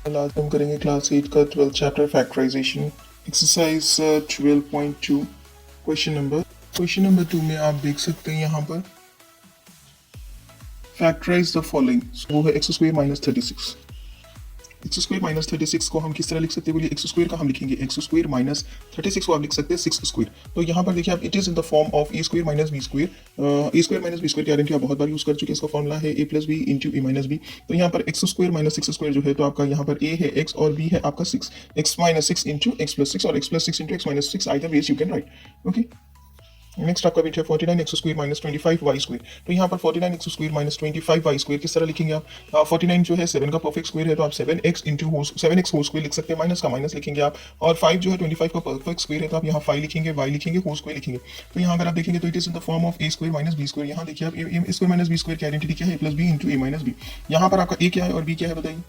आज हम करेंगे क्लास 8 का 12th chapter factorisation exercise 12.2 question number 2 में आप देख सकते हैं यहाँ पर फैक्टराइज द फॉलोइंग। वो है x square minus 36। X square minus 36 को हम किस तरह लिख सकते हैं? बोलिए एक्स स्क्वायर का हम लिखेंगे एक्स स्क्वायर माइनस 36 को आप लिख सकते हैं सिक्स स्क्वायर। तो यहाँ पर देखिए आप it is in the form of a square minus b square. A square minus b square की आइडेंटिटी आप बहुत बार यूज कर चुके हैं। इसका फॉर्मुला है a plus b into a minus b. तो यहाँ पर x square minus six square जो है तो आपका यहाँ पर ए है एक्स और बी है आपका six. X minus six into x plus six और x plus six into x minus six, either ways you can write. Okay, next आपका बीट है 49 x square minus 25 y square. तो यहाँ पर 49 x square minus 25 y square किस तरह लिखेंगे आप? 49 जो है 7 का परफेक्ट स्क्वायर है तो आप 7x into 7x whole square लिख सकते हैं, माइनस का माइनस लिखेंगे आप। और 5 जो है 25 का परफेक्ट स्क्वायर है तो आप यहाँ 5 लिखेंगे, y लिखेंगे, होल स्क्वायर लिखेंगे। तो यहाँ अगर आप देखेंगे तो it is in the form of a square minus b square. यहाँ देखिए आप a square minus b square की आइडेंटिटी क्या है? A plus b into a minus b. यहाँ पर आपका ए क्या है और बी क्या है बताइए?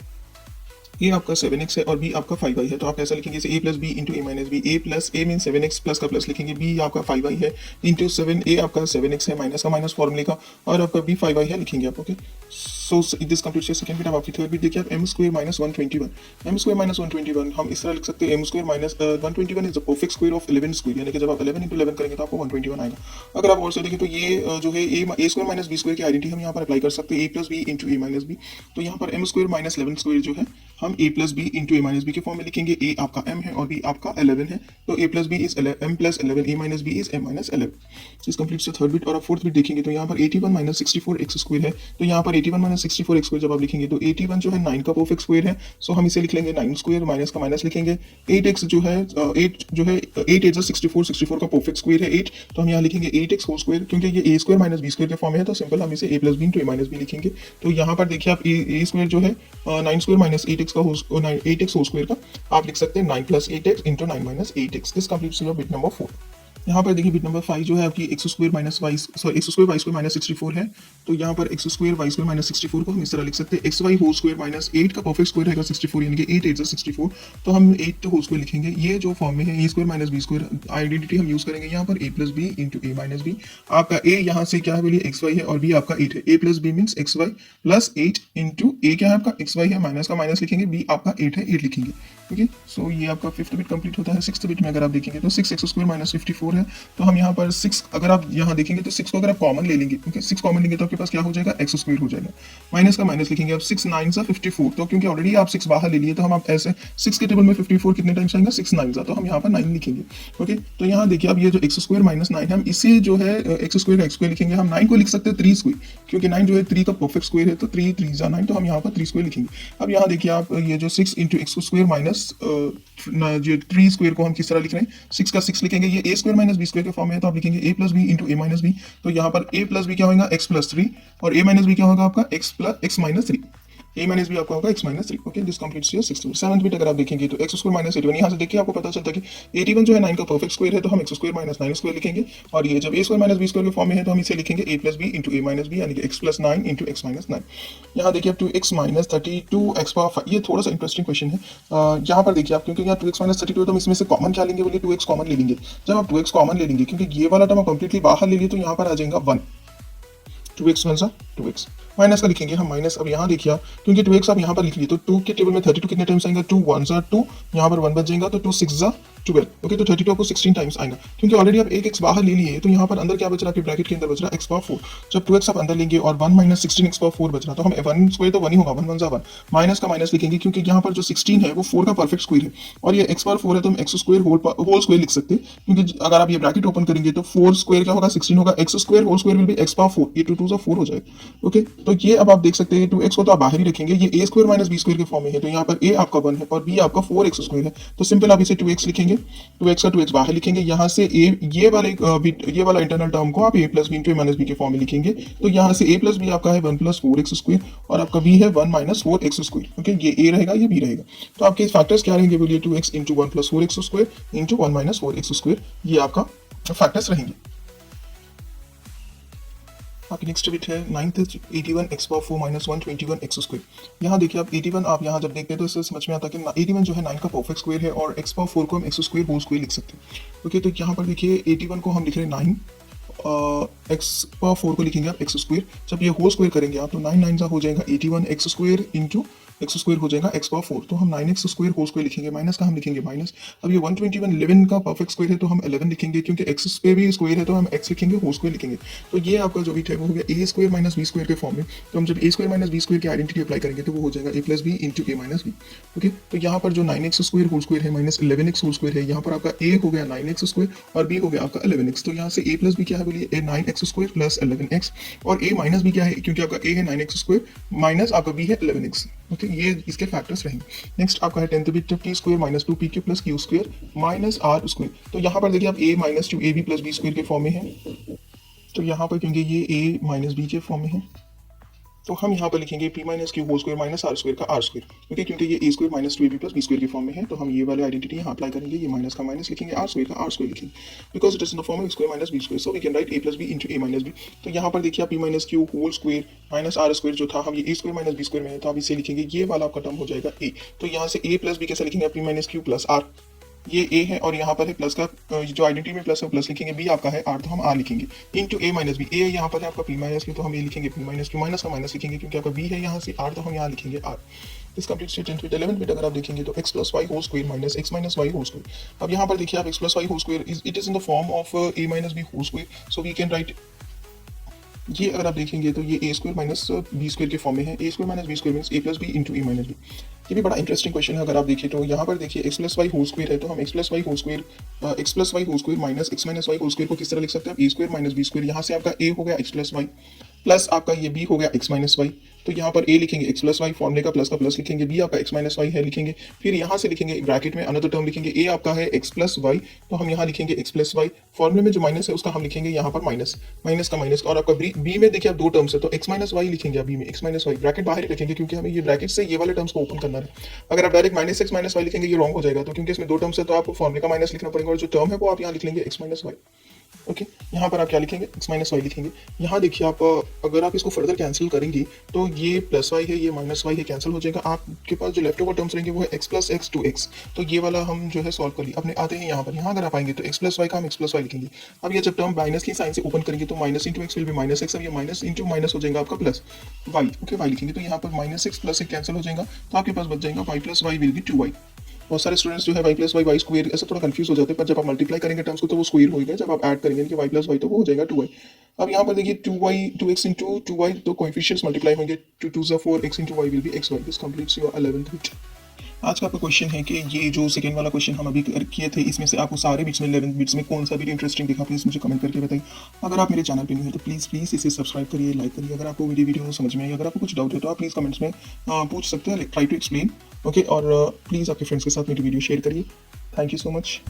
ए आपका 7x है और बी आपका 5y है। तो आप ऐसा लिखेंगे ए plus b into a minus B. A plus A mean 7x plus का प्लस लिखेंगे, बी आपका 5y है इंटू 7, ए आपका 7x है माइनस का माइनस फॉर्मूले का और आपका बी 5y है लिखेंगे आप। Okay, so this completes your second bit. अब आपकी थर्ड बिट देखिए आप m square minus 121। M square minus 121 हम इस तरह लिख सकते हैं m square minus 121 is the perfect square of 11 square, यानी कि जब आप 11 इंटू 11 करेंगे तो आपको 121 आएगा। अगर आप और से देखें तो ये जो है a square minus b square की आइडेंटिटी हम यहाँ पर अप्लाई कर सकते हैं ए plus b into a minus b. तो यहाँ पर एम स्क्वायर माइनस 11 स्क्वायर जो है हम ए plus b into a minus b के फॉर्म में लिखेंगे। ए आपका m है और b आपका 11 है तो a plus b is m plus 11, a minus b is m minus 11। This completes the third bit. और आप फोर्थ बिट देखेंगे तो यहाँ पर 81 माइनस 64 एक्स स्क्वायर है। तो यहाँ पर 81 माइनस 64 एक्स स्क्वायर जब आप लिखेंगे तो 81 जो है 9 का परफेक्ट स्क्वायर है, सो हम इसे लिख लेंगे 9 स्क्वायर, माइनस का माइनस लिखेंगे। 8x जो है 8 जो है 8 एट 64, 64 का परफेक्ट स्क्वायर है 8, तो हम यहाँ लिखेंगे 8x होल स्क्वायर। क्योंकि ये a square minus b square के फॉर्म में है तो सिंपल हम इसे a plus b into a minus b लिखेंगे। तो यहाँ पर देखिए आप ए स्क्वायर जो है 9 स्क्वायर माइनस 8x का 8x होल स्क्वायर का आप लिख सकते हैं 9 plus 8x into 9 minus 8x। This completes your bit number 4। यहाँ पर देखिए बिट नंबर 5 जो है आपकी x square minus y sorry x square y square minus 64 है। तो यहाँ पर x square y square minus 64 को हम इस तरह लिख सकते हैं x y whole square minus 8 का परफेक्ट स्क्वायर रहेगा 64, यानी कि 8 8 64, तो हम 8 होल स्क्वायर लिखेंगे। ये जो फॉर्म में है a square minus b square identity हम यूज करेंगे यहाँ पर a plus b into a minus b. आपका ए यहाँ से क्या है बोलिए एक्स वाई है और बी आपका 8 है। A plus b means x y plus 8 into a क्या है आपका एक्स वाई है, माइनस का माइनस लिखेंगे, बी आपका 8 है 8 लिखेंगे। ओके, सो ये आपका फिफ्थ बिट कंप्लीट होता है। सिक्स्थ बिट में अगर आप देखेंगे तो 6 एक्स स्क्वायर माइनस 54 है। तो हम यहाँ पर 6 अगर आप यहाँ देखेंगे तो 6 को अगर आप कॉमन ले लेंगे, क्योंकि 6 कॉमन लेंगे तो आपके पास क्या हो जाएगा एक्स स्क्वायर हो जाएगा, माइनस का माइनस लिखेंगे आप 6 9 सा 54। तो क्योंकि ऑलरेडी आप 6 बाहर ले लिए तो हम आप ऐसे 6 के टेबल में 54 कितने टाइम्स आएगा 6 9 सा, तो हम यहाँ पर 9 लिखेंगे। ओके, तो यहाँ देखिए आप ये जो एक्स स्क्वायर माइनस 9 है हम इसे जो है एक्स स्क्वायर का एक्स स्क्वायर लिखेंगे। हम 9 को लिख सकते हैं 3 स्क्वायर, क्योंकि 9 जो है 3 का परफेक्ट स्क्वायर है तो 3 3 जा 9, तो हम यहाँ पर 3 स्क्वायर लिखेंगे। अब यहाँ देखिए आप ये जो 6 इंटू एक्स स्क्वायर माइनस जो 3 स्क्वायर को हम किस तरह लिख रहे हैं 6 का 6 लिखेंगे। ये a square minus b square के फॉर्म में है तो आप लिखेंगे ए plus b into a minus b. तो यहाँ पर ए प्लस बी क्या होगा एक्स प्लस 3 और ए माइनस बी क्या होगा आपका एक्स प्लस एक्स माइनस 3। ए माइनस बी आपका होगा x minus 3। Okay, this completes your sixth bit. Seventh bit अगर आप देखेंगे तो एक्स स्क्वायर माइनस 81, यहाँ से देखिए आपको पता चलता है कि 81 जो है 9 का परफेक्ट स्क्वायर है तो हम एक्स स्क्वायर माइनस 9 स्क्वायर लिखेंगे। और ये जब ए स्क्वायर माइनस बी स्क्वायर के फॉर्म में है तो हम इसे लिखेंगे ए plus b into a minus B, यानी कि x plus 9 into x minus 9। यहाँ देखिए आप 2x माइनस 32 एक्स पावर 5, ये थोड़ा सा इंटरेस्टिंग क्वेश्चन है। यहाँ पर देखिए आप क्योंकि यहाँ 2x माइनस 32 है तो हम इसमें से कॉमन क्या लेंगे बोलिए 2x कॉमन ले लेंगे। जब आप 2x कॉमन ले लेंगे क्योंकि ये वाला टर्म कंप्लीटली बाहर ले लिए तो यहाँ पर आ जाएगा 1, 2x वन सा 2x, माइनस का लिखेंगे हम माइनस। अब यहाँ देखिए आप क्योंकि 2x आप यहाँ पर लिख लिए तो 2 के टेबल में 32 कितने टाइम्स आएगा 2 1 सा 2, यहाँ पर 1 बच जाएगा तो 2 6 जा 12। ओके, तो 32 आपको 16 टाइम्स आएगा। क्योंकि ऑलरेडी आप एक x बाहर ले लिए तो यहाँ पर अंदर क्या बच रहा है आपके ब्रैकेट के अंदर बच रहा है x पावर 4। जब 2x आप अंदर लेंगे और 1 माइनस 16 x पावर 4 बच रहा तो हम 1 स्क्वायर तो 1 ही होगा, 1 1 जा 1, माइनस का माइनस लिखेंगे क्योंकि यहाँ पर जो 16 है वो 4 का परफेक्ट स्क्वायर है और ये x पावर 4 है तो हम x स्क्वायर होल स्क्वायर लिख सकते हैं। क्योंकि अगर आप ये ब्रैकेट ओपन करेंगे तो 4 स्क्वायर क्या होगा 16 होगा, x square whole square will be x power 4, ये 2 2 जा 4 हो जाएगा। ओके, तो ये अब आप देख सकते हैं 2x को तो आप बाहर ही रखेंगे, ये a square minus b square के फॉर्म में है तो यहाँ पर a आपका 1 है और b आपका 4x स्क्वायर है। तो सिंपल आप इसे 2x लिखेंगे, 2x का 2x बाहर लिखेंगे। यहाँ से ये वाला इंटरनल टर्म को आप a plus b into a minus b के फॉर्म में लिखेंगे। तो यहाँ से a प्लस बी आपका है 1 प्लस 4x स्क्वायर और आपका b है 1 माइनस 4x स्क्वायर। ओके, ये a रहेगा ये b रहेगा। तो आपके फैक्टर्स क्या रहेंगे बोलिए 2x into 1 plus 4x square into 1 minus 4x square, ये आपका फैक्टर्स रहेंगे। आपकी नेक्स्ट बिट है 9th 81 x power 4 minus 121 x square. यहाँ देखिए आप 81 आप यहाँ जब देखते हैं तो इससे समझ में आता है कि 81 जो है 9 का परफेक्ट स्क्वायर है और एक्स पावर 4 को हम एक्स स्क्वायर होल स्क्वायर लिख सकते हैं। ओके, तो यहाँ पर देखिए 81 को हम लिख रहे हैं 9 एक्स पावर 4 को लिखेंगे आप एक्स स्क्वायर। जब ये होल स्क्वायर करेंगे आप तो 9 9 का हो जाएगा 81 x square into x square हो जाएगा एक्स पावर 4। तो हम 9x स्क्वायर होल स्क्वायर लिखेंगे, माइनस का हम लिखेंगे माइनस। अब ये 121 11 का परफेक्ट स्क्वायर है तो हम 11 लिखेंगे, क्योंकि एक्स पे भी स्क्वायर है तो हम एक्स लिखेंगे, होल स्क्वायर लिखेंगे। तो ये आपका जो भी है वो हो गया ए स्क्वायर माइनस बी स्क्वायर के फॉर्म में। तो हम जब ए स्क्वायर माइनस बी स्क्वायर की आइडेंटिटी अप्लाई करेंगे तो वो हो जाएगा ए plus b into a minus B. Okay, तो यहाँ पर जो 9x स्क्वायर होल स्क्वायर है माइनस 11x होल स्क्वायर है, यहाँ पर आपका ए हो गया 9x स्क्वायर और बी हो गया आपका 11x। तो यहाँ से ए प्लस बी क्या है बोलिए, ए 9x स्क्वायर प्लस 11x, और ए माइनस बी क्या है, क्योंकि आपका ए है 9x स्क्वायर माइनस आपका बी है 11x। ओके, ये इसके फैक्टर्स रहेंगे। नेक्स्ट आपका है 10 to bit t square minus 2 p q plus q square minus r square. तो यहाँ पर देखिए आप a minus 2 a b plus b square के फॉर्म में है, तो यहाँ पर क्योंकि ये ए माइनस बी के फॉर्म में है तो हम यहाँ पर लिखेंगे p minus q whole square minus r square का आर स्क्वायर। ओके, क्योंकि ये a square minus 2 a b plus b square के फॉर्म में है तो हम ये वाले आइडेंटिटी यहाँ अप्लाई करेंगे, ये माइनस का माइनस लिखेंगे, आर स्क्वायर का आर स्क्वायर लिखेंगे, because it is in the form of square minus b square, so we can write a plus b into a minus b. तो यहाँ पर देखिए आप p minus q whole square minus r square जो था हम ये a square minus b square में है तो आप इसे लिखेंगे, ये वाला आपका टर्म हो जाएगा ए। तो यहाँ से ए प्लस बी कैसे लिखेंगे, p minus q plus r, ये ए है और यहाँ पर है प्लस का जो आइडेंटिटी में प्लस है प्लस लिखेंगे, बी आपका है आर तो हम आर लिखेंगे इंटू ए माइनस बी। ए यहाँ पर है आपका पी माइनस क्यू तो हम ए लिखेंगे पी माइनस क्यू, माइनस का माइनस लिखेंगे क्योंकि आपका बी है यहाँ से आर तो हम यहाँ लिखेंगे आर। इस कंप्लीट स्टेटमेंट विद 11 बिट अगर आप देखेंगे तो x plus y whole square minus x minus y whole square. अब यहाँ पर देखिए आप x plus y whole square it is in the form of a minus b whole square, so we can write, ये अगर आप देखेंगे तो ये a square minus b square के फॉर्म में है, a square minus b square means a plus b into a minus b. ये भी बड़ा इंटरेस्टिंग क्वेश्चन है। अगर आप देखिए तो यहाँ पर देखिए x plus y whole square है तो हम x plus y whole square minus x minus y whole square को किस तरह लिख सकते हैं, a square minus b square. यहाँ से आपका ए हो गया एक्स प्लस वाई प्लस आपका ये बी हो गया एक्स माइनस वाई। तो यहाँ पर ए लिखेंगे एक्स प्लस वाई, फॉर्मूले का प्लस लिखेंगे, बी आपका एक्स माइनस वाई है लिखेंगे, फिर यहाँ से लिखेंगे ब्रैकेट में अनदर टर्म लिखेंगे, ए आपका है एक्स प्लस वाई तो हम यहाँ लिखेंगे एक्स प्लस वाई, फॉर्मूले में जो माइनस है उसका हम लिखेंगे यहाँ पर माइनस, माइनस का माइनस। और आपका बी में देखिए आप दो टर्म्स है तो एक्स माइनस वाई लिखेंगे, बी में एक्स माइनस वाई, ब्रैकेट बाहर लिखेंगे क्योंकि हमें ये ब्रैकेट से ये वाले टर्म्स को ओपन करना है। अगर आप direct minus x minus y लिखेंगे ये रॉन्ग हो जाएगा, तो क्योंकि इसमें दो टर्म्स है तो आपको फॉर्मूले का माइनस लिखना पड़ेगा और जो टर्म है वो आप यहाँ लिख लेंगे एक्स माइनस वाई। ओके, यहाँ पर आप क्या लिखेंगे एक्स माइनस वाई लिखेंगे। यहाँ देखिए आप अगर आप इसको फर्दर कैंसिल करेंगे तो ये प्लस वाई है ये माइनस वाई है कैंसिल हो जाएगा, आपके पास जो लेफ्ट ओवर टर्म्स रहेंगे वो है x plus x two x. तो ये वाला हम जो है सॉल्व कर लिया। अपने आते हैं यहाँ पर, यहाँ अगर आप आएंगे तो एक्स प्लस वाई का हम एक्स प्लस वाई लिखेंगे। अब ये जब टर्म माइनस की साइन से ओपन करेंगे तो minus into x will be minus x, अब ये माइनस इंटू माइनस हो जाएगा आपका प्लस वाई। ओके, वाई लिखेंगे तो यहाँ पर माइनस एक्स प्लस एक कैंसिल हो जाएगा तो आपके पास बच जाएगा y plus y will be 2y। बहुत सारे स्टूडेंट्स जो है y plus y y square ऐसा थोड़ा कंफ्यूज हो जाते हैं, पर जब आप मल्टीप्लाई करेंगे टर्म्स को तो वो स्क्वायर होगा, जब आप ऐड करेंगे कि वाई प्लस वाई तो वो हो जाएगा 2y। अब यहाँ पर देखिए 2y 2x इंटू 2y तो कोएफिशिएंट्स मल्टीप्लाई होंगे, 2 2 4 x into y will be xy। This completes your 11th bit. आज का आपका क्वेश्चन है कि ये जो सेकंड वाला क्वेश्चन हम अभी किए थे इसमें से आपको सारे बिट्स में 11 बिट्स में कौन सा बिट इंटरेस्टिंग दिखा, प्लीज़ मुझे कमेंट करके बताइए। अगर आप मेरे चैनल पे न्यू है तो प्लीज़ इसे सब्सक्राइब करिए, लाइक करिए। अगर आपको मेरी वीडियो समझ में आई, अगर आपको कुछ डाउट है तो आप प्लीज़ कमेंट्स में पूछ सकते हैं, ट्राई टू एक्सप्लेन। ओके, और प्लीज़ आपके फ्रेंड्स के साथ मेरी वीडियो शेयर करिए। Thank you so much.